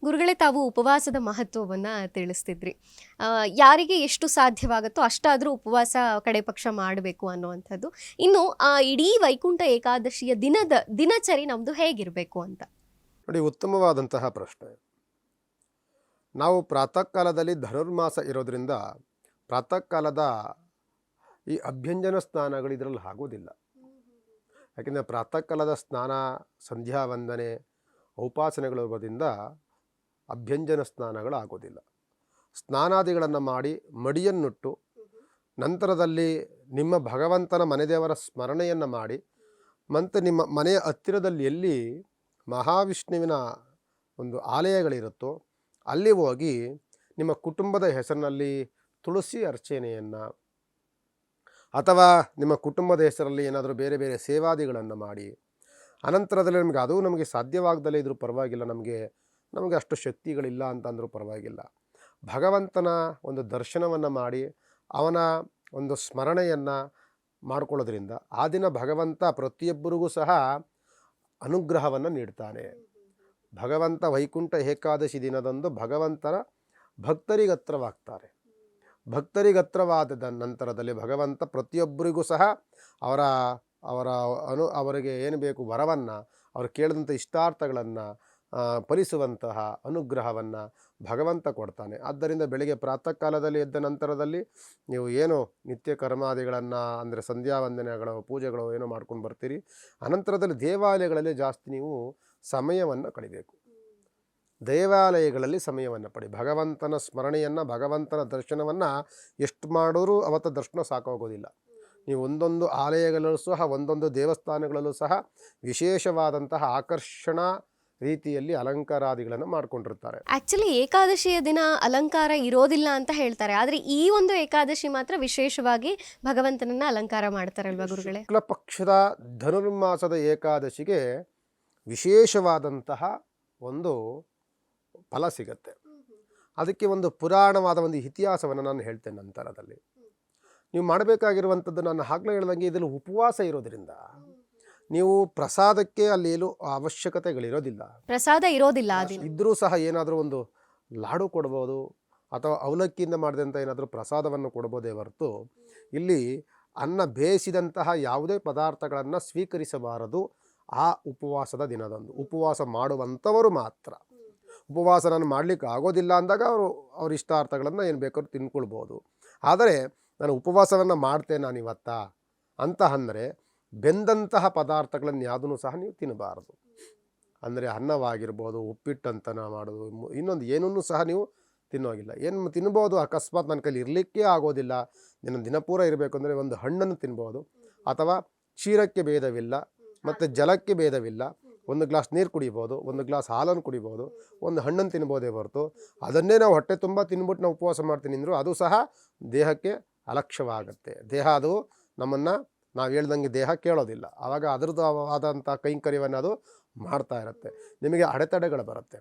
ಗುರುಗಳೇ, ತಾವು ಉಪವಾಸದ ಮಹತ್ವವನ್ನು ತಿಳಿಸ್ತಿದ್ರಿ. ಯಾರಿಗೆ ಎಷ್ಟು ಸಾಧ್ಯವಾಗುತ್ತೋ ಅಷ್ಟಾದರೂ ಉಪವಾಸ ಕಡೆ ಪಕ್ಷ ಮಾಡಬೇಕು ಅನ್ನುವಂಥದ್ದು. ಇನ್ನು ಇಡೀ ವೈಕುಂಠ ಏಕಾದಶಿಯ ದಿನಚರಿ ನಮ್ಮದು ಹೇಗಿರಬೇಕು ಅಂತ ನೋಡಿ, ಉತ್ತಮವಾದಂತಹ ಪ್ರಶ್ನೆ. ನಾವು ಪ್ರಾತಃ ಕಾಲದಲ್ಲಿ ಧನುರ್ಮಾಸ ಇರೋದ್ರಿಂದ ಪ್ರಾತಃ ಕಾಲದ ಈ ಅಭ್ಯಂಜನ ಸ್ನಾನಗಳು ಇದರಲ್ಲಿ ಆಗೋದಿಲ್ಲ. ಯಾಕೆಂದರೆ ಪ್ರಾತಃ ಕಾಲದ ಸ್ನಾನ, ಸಂಧ್ಯಾ ವಂದನೆ, ಉಪಾಸನೆಗಳಿರೋದ್ರಿಂದ ಅಭ್ಯಂಜನ ಸ್ನಾನಗಳು ಆಗೋದಿಲ್ಲ. ಸ್ನಾನಾದಿಗಳನ್ನು ಮಾಡಿ ಮಡಿಯನ್ನುಟ್ಟು ನಂತರದಲ್ಲಿ ನಿಮ್ಮ ಭಗವಂತನ ಮನೆದೇವರ ಸ್ಮರಣೆಯನ್ನು ಮಾಡಿ, ಮತ್ತು ನಿಮ್ಮ ಮನೆಯ ಹತ್ತಿರದಲ್ಲಿ ಎಲ್ಲಿ ಮಹಾವಿಷ್ಣುವಿನ ಒಂದು ಆಲಯಗಳಿರುತ್ತೋ ಅಲ್ಲಿ ಹೋಗಿ ನಿಮ್ಮ ಕುಟುಂಬದ ಹೆಸರಿನಲ್ಲಿ ತುಳಸಿ ಅರ್ಚನೆಯನ್ನು ಅಥವಾ ನಿಮ್ಮ ಕುಟುಂಬದ ಹೆಸರಲ್ಲಿ ಏನಾದರೂ ಬೇರೆ ಬೇರೆ ಸೇವಾದಿಗಳನ್ನು ಮಾಡಿ, ಅನಂತರದಲ್ಲಿ ನಮಗೆ ಸಾಧ್ಯವಾಗದಲ್ಲೇ ಇದ್ರೂ ಪರವಾಗಿಲ್ಲ, ನಮಗೆ ಅಷ್ಟು ಶಕ್ತಿಗಳಿಲ್ಲ ಅಂತಂದರೂ ಪರವಾಗಿಲ್ಲ, ಭಗವಂತನ ಒಂದು ದರ್ಶನವನ್ನು ಮಾಡಿ ಅವನ ಒಂದು ಸ್ಮರಣೆಯನ್ನು ಮಾಡಿಕೊಳ್ಳೋದ್ರಿಂದ ಆ ದಿನ ಭಗವಂತ ಪ್ರತಿಯೊಬ್ಬರಿಗೂ ಸಹ ಅನುಗ್ರಹವನ್ನು ನೀಡ್ತಾನೆ. ಭಗವಂತ ವೈಕುಂಠ ಏಕಾದಶಿ ದಿನದಂದು ಭಗವಂತನ ಭಕ್ತರಿಗತ್ರವಾಗ್ತಾರೆ. ಭಕ್ತರಿಗತ್ರವಾದ ನಂತರದಲ್ಲಿ ಭಗವಂತ ಪ್ರತಿಯೊಬ್ಬರಿಗೂ ಸಹ ಅವರಿಗೆ ಏನು ಬೇಕು ವರವನ್ನು, ಅವರು ಕೇಳಿದಂಥ ಇಷ್ಟಾರ್ಥಗಳನ್ನು ಫಲಿಸುವಂತಹ ಅನುಗ್ರಹವನ್ನು ಭಗವಂತ ಕೊಡ್ತಾನೆ. ಆದ್ದರಿಂದ ಬೆಳಗ್ಗೆ ಪ್ರಾತಃ ಕಾಲದಲ್ಲಿ ಎದ್ದ ನಂತರದಲ್ಲಿ ನೀವು ಏನು ನಿತ್ಯ ಕರ್ಮಾದಿಗಳನ್ನು ಅಂದರೆ ಸಂಧ್ಯಾ ವಂದನೆಗಳು, ಪೂಜೆಗಳು ಏನೋ ಮಾಡ್ಕೊಂಡು ಬರ್ತೀರಿ. ಅನಂತರದಲ್ಲಿ ದೇವಾಲಯಗಳಲ್ಲಿ ಜಾಸ್ತಿ ನೀವು ಸಮಯವನ್ನು ಕಳಿಬೇಕು. ದೇವಾಲಯಗಳಲ್ಲಿ ಸಮಯವನ್ನು ಪಡಿ. ಭಗವಂತನ ಸ್ಮರಣೆಯನ್ನು, ಭಗವಂತನ ದರ್ಶನವನ್ನು ಎಷ್ಟು ಮಾಡಿದ್ರೂ ಅವತ್ತು ದರ್ಶನ ಸಾಕಾಗೋದಿಲ್ಲ. ನೀವು ಒಂದೊಂದು ಆಲಯಗಳಲ್ಲೂ ಸಹ, ಒಂದೊಂದು ದೇವಸ್ಥಾನಗಳಲ್ಲೂ ಸಹ ವಿಶೇಷವಾದಂತಹ ಆಕರ್ಷಣಾ ರೀತಿಯಲ್ಲಿ ಅಲಂಕಾರಾದಿಗಳನ್ನು ಮಾಡ್ಕೊಂಡಿರ್ತಾರೆ. ಆ್ಯಕ್ಚುಲಿ ಏಕಾದಶಿಯ ದಿನ ಅಲಂಕಾರ ಇರೋದಿಲ್ಲ ಅಂತ ಹೇಳ್ತಾರೆ, ಆದರೆ ಈ ಒಂದು ಏಕಾದಶಿ ಮಾತ್ರ ವಿಶೇಷವಾಗಿ ಭಗವಂತನನ್ನು ಅಲಂಕಾರ ಮಾಡ್ತಾರಲ್ವ ಗುರುಗಳೇ? ಶುಕ್ಲ ಪಕ್ಷದ ಧನುರ್ಮಾಸದ ಏಕಾದಶಿಗೆ ವಿಶೇಷವಾದಂತಹ ಒಂದು ಫಲ ಸಿಗತ್ತೆ. ಅದಕ್ಕೆ ಒಂದು ಪುರಾಣವಾದ ಒಂದು ಇತಿಹಾಸವನ್ನು ನಾನು ಹೇಳ್ತೇನೆ ನಂತರದಲ್ಲಿ. ನೀವು ಮಾಡಬೇಕಾಗಿರುವಂಥದ್ದು ನಾನು ಆಗಲೇ ಹೇಳ್ದಂಗೆ ಇದರಲ್ಲಿ ಉಪವಾಸ ಇರೋದ್ರಿಂದ ನೀವು ಪ್ರಸಾದಕ್ಕೆ ಅಲ್ಲಿ ಏನು ಅವಶ್ಯಕತೆಗಳಿರೋದಿಲ್ಲ. ಪ್ರಸಾದ ಇರೋದಿಲ್ಲ. ಇದ್ದರೂ ಸಹ ಏನಾದರೂ ಒಂದು ಲಾಡು ಕೊಡ್ಬೋದು ಅಥವಾ ಅವಲಕ್ಕಿಯಿಂದ ಮಾಡಿದಂಥ ಏನಾದರೂ ಪ್ರಸಾದವನ್ನು ಕೊಡ್ಬೋದೇ ಹೊರತು ಇಲ್ಲಿ ಅನ್ನ ಬೇಯಿಸಿದಂತಹ ಯಾವುದೇ ಪದಾರ್ಥಗಳನ್ನು ಸ್ವೀಕರಿಸಬಾರದು ಆ ಉಪವಾಸದ ದಿನದಂದು. ಉಪವಾಸ ಮಾಡುವಂಥವರು ಮಾತ್ರ. ಉಪವಾಸ ನಾನು ಮಾಡಲಿಕ್ಕೆ ಆಗೋದಿಲ್ಲ ಅಂದಾಗ ಅವ್ರ ಇಷ್ಟಾರ್ಥಗಳನ್ನು ಏನು ಬೇಕಾದ್ರೂ ತಿನ್ಕೊಳ್ಬೋದು. ಆದರೆ ನಾನು ಉಪವಾಸವನ್ನು ಮಾಡ್ತೇನೆ ನಾನು ಇವತ್ತಾ ಅಂತ ಅಂದರೆ ಬೆಂದಂತಹ ಪದಾರ್ಥಗಳನ್ನು ಯಾವುದೂ ಸಹ ನೀವು ತಿನ್ನಬಾರದು. ಅಂದರೆ ಅನ್ನವಾಗಿರ್ಬೋದು, ಉಪ್ಪಿಟ್ಟಂತನ ಮಾಡೋದು, ಇನ್ನೊಂದು ಏನನ್ನೂ ಸಹ ನೀವು ತಿನ್ನೋಗಿಲ್ಲ. ಏನು ತಿನ್ಬೋದು, ಅಕಸ್ಮಾತ್ ನನ್ನ ಕೈಲಿ ಇರಲಿಕ್ಕೆ ಆಗೋದಿಲ್ಲ, ದಿನಪೂರ ಇರಬೇಕು ಅಂದರೆ ಒಂದು ಹಣ್ಣನ್ನು ತಿನ್ಬೋದು, ಅಥವಾ ಕ್ಷೀರಕ್ಕೆ ಭೇದವಿಲ್ಲ ಮತ್ತು ಜಲಕ್ಕೆ ಭೇದವಿಲ್ಲ. ಒಂದು ಗ್ಲಾಸ್ ನೀರು ಕುಡಿಬೋದು, ಒಂದು ಗ್ಲಾಸ್ ಹಾಲನ್ನು ಕುಡಿಬೋದು, ಒಂದು ಹಣ್ಣನ್ನು ತಿನ್ಬೋದೇ ಹೊರತು ಅದನ್ನೇ ನಾವು ಹೊಟ್ಟೆ ತುಂಬ ತಿನ್ಬಿಟ್ಟು ನಾವು ಉಪವಾಸ ಮಾಡ್ತೀನಿ ಅಂದರೂ ಅದು ಸಹ ದೇಹಕ್ಕೆ ಅಲಕ್ಷ್ಯವಾಗುತ್ತೆ. ದೇಹ ಅದು ನಮ್ಮನ್ನು ನಾವು ಹೇಳ್ದಂಗೆ ದೇಹ ಕೇಳೋದಿಲ್ಲ. ಆವಾಗ ಅದರದ್ದು ಆದಂಥ ಕೈಂಕರ್ಯವನ್ನು ಅದು ಮಾಡ್ತಾ ಇರುತ್ತೆ. ನಿಮಗೆ ಅಡೆತಡೆಗಳು ಬರುತ್ತೆ.